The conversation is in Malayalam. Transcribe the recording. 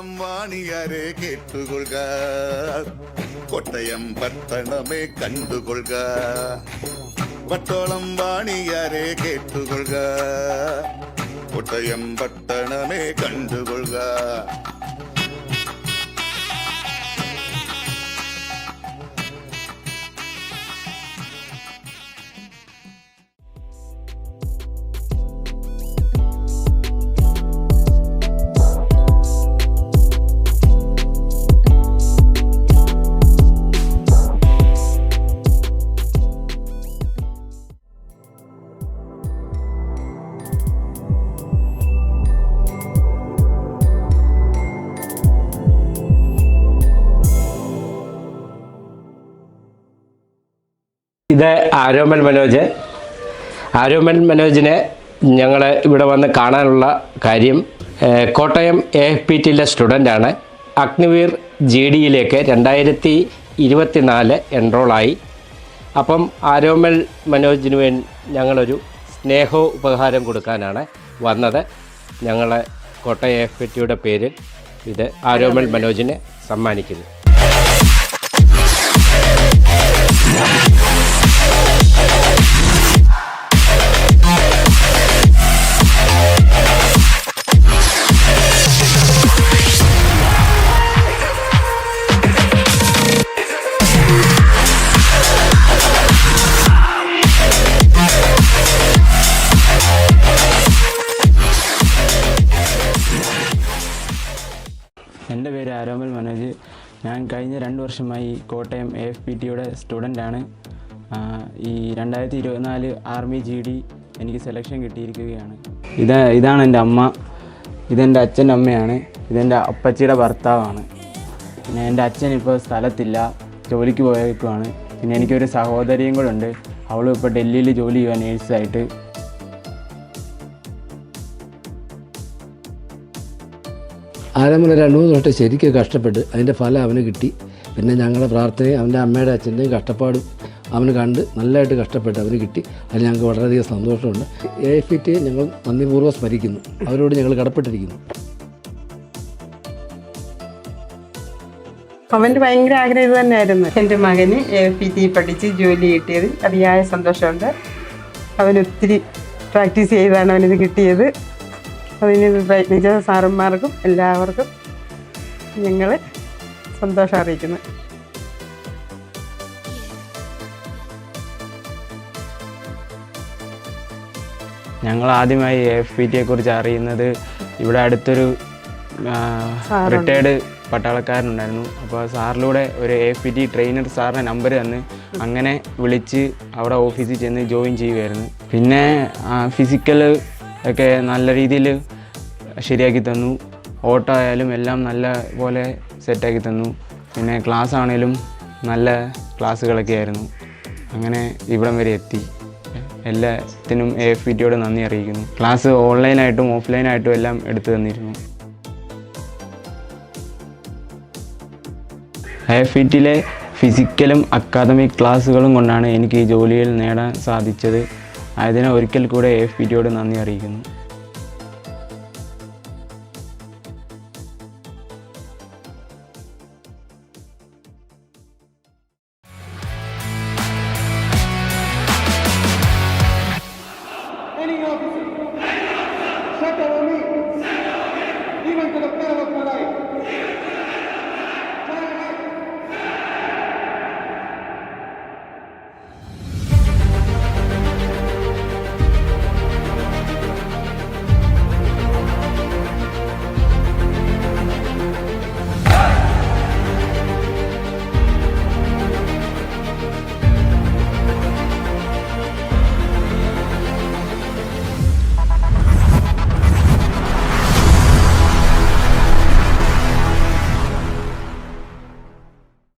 വട്ടോളം വാണിയാരെ കേട്ടുകൊള്ളുക, കോട്ടയം പട്ടണമേ കണ്ടുകൊള്ളുക. വട്ടോളം വാണിയാരെ കേട്ടുകൊള്ളുക, കോട്ടയം പട്ടണമേ കണ്ടുകൊള്ളുക. ഇത് ആരോമൽ മനോജ്. ആരോമൽ മനോജിനെ ഞങ്ങൾ ഇവിടെ വന്ന് കാണാനുള്ള കാര്യം, കോട്ടയം AFPTയിലെ സ്റ്റുഡൻ്റാണ്. അഗ്നിവീർ GDയിലേക്ക് 2024 എൻറോളായി. അപ്പം ആരോമൽ മനോജിന് വേണ്ടി ഞങ്ങളൊരു സ്നേഹോപഹാരം കൊടുക്കാനാണ് വന്നത്. ഞങ്ങൾ കോട്ടയം AFPTയുടെ പേരിൽ ഇത് ആരോമൽ മനോജിനെ സമ്മാനിക്കുന്നു. എൻ്റെ പേര് ആരോമൽ മനോജ്. ഞാൻ കഴിഞ്ഞ 2 വർഷമായി കോട്ടയം AFPTയുടെ സ്റ്റുഡൻ്റാണ്. ഈ 2024 ആർമി GD എനിക്ക് സെലക്ഷൻ കിട്ടിയിരിക്കുകയാണ്. ഇതാണ് എൻ്റെ അമ്മ, ഇതെൻ്റെ അച്ഛൻ്റെ അമ്മയാണ്, ഇതെൻ്റെ അപ്പച്ചിയുടെ ഭർത്താവാണ്. പിന്നെ എൻ്റെ അച്ഛൻ ഇപ്പോൾ സ്ഥലത്തില്ല, ജോലിക്ക് പോയേക്കുവാണ്. പിന്നെ എനിക്കൊരു സഹോദരിയും കൂടെ ഉണ്ട്, അവളും ഇപ്പോൾ ഡൽഹിയിൽ ജോലി ചെയ്യുക നേഴ്സായിട്ട്. ആരോമൽ 2-3 വർഷം ശരിക്കും കഷ്ടപ്പെട്ട് അതിൻ്റെ ഫലം അവന് കിട്ടി. പിന്നെ ഞങ്ങളുടെ പ്രാർത്ഥനയും അവൻ്റെ അമ്മയുടെ അച്ഛൻ്റെയും കഷ്ടപ്പാടും അവന് കണ്ട് നല്ലതായിട്ട് കഷ്ടപ്പെട്ട് അവന് കിട്ടി. അതിൽ ഞങ്ങൾക്ക് വളരെയധികം സന്തോഷമുണ്ട്. AFPTയെ ഞങ്ങൾ നന്ദിപൂർവ്വം സ്മരിക്കുന്നു, അവരോട് ഞങ്ങൾ കടപ്പെട്ടിരിക്കുന്നു. അവൻ്റെ ഭയങ്കര ആഗ്രഹം ഇത് തന്നെയായിരുന്നു. എൻ്റെ മകന് AFPT പഠിച്ച് ജോലി കിട്ടിയത് അതിയായ സന്തോഷമുണ്ട്. അവനൊത്തിരി പ്രാക്ടീസ് ചെയ്താണ് അവനിത് കിട്ടിയത്. അതിന് പ്രയത്നിച്ച സാറന്മാർക്കും എല്ലാവർക്കും ഞങ്ങൾ സന്തോഷം അറിയിക്കുന്നു. ഞങ്ങൾ ആദ്യമായി AFPTയെക്കുറിച്ച് അറിയുന്നത് ഇവിടെ അടുത്തൊരു റിട്ടയർഡ് പട്ടാളക്കാരനുണ്ടായിരുന്നു. അപ്പോൾ സാറിലൂടെ ഒരു AFPT ട്രെയിനർ സാറിൻ്റെ നമ്പർ തന്ന് അങ്ങനെ വിളിച്ച് അവിടെ ഓഫീസിൽ ചെന്ന് ജോയിൻ ചെയ്യുമായിരുന്നു. പിന്നെ ഫിസിക്കൽ ഒക്കെ നല്ല രീതിയിൽ ശരിയാക്കി തന്നു, ഓട്ടോ ആയാലും എല്ലാം നല്ല പോലെ സെറ്റാക്കി തന്നു. പിന്നെ ക്ലാസ് ആണെങ്കിലും നല്ല ക്ലാസ്സുകളൊക്കെ ആയിരുന്നു. അങ്ങനെ ഇവിടം വരെ എത്തി. എല്ലാത്തിനും AFPTയോട് നന്ദി അറിയിക്കുന്നു. ക്ലാസ് ഓൺലൈനായിട്ടും ഓഫ്ലൈനായിട്ടും എല്ലാം എടുത്തു തന്നിരുന്നു. AFPTയിലെ ഫിസിക്കലും അക്കാദമിക് ക്ലാസ്സുകളും കൊണ്ടാണ് എനിക്ക് ഈ ജോലിയിൽ നേടാൻ സാധിച്ചത്. അതിനെ ഒരിക്കൽ കൂടെ AFPTയോട് നന്ദി അറിയിക്കുന്നു.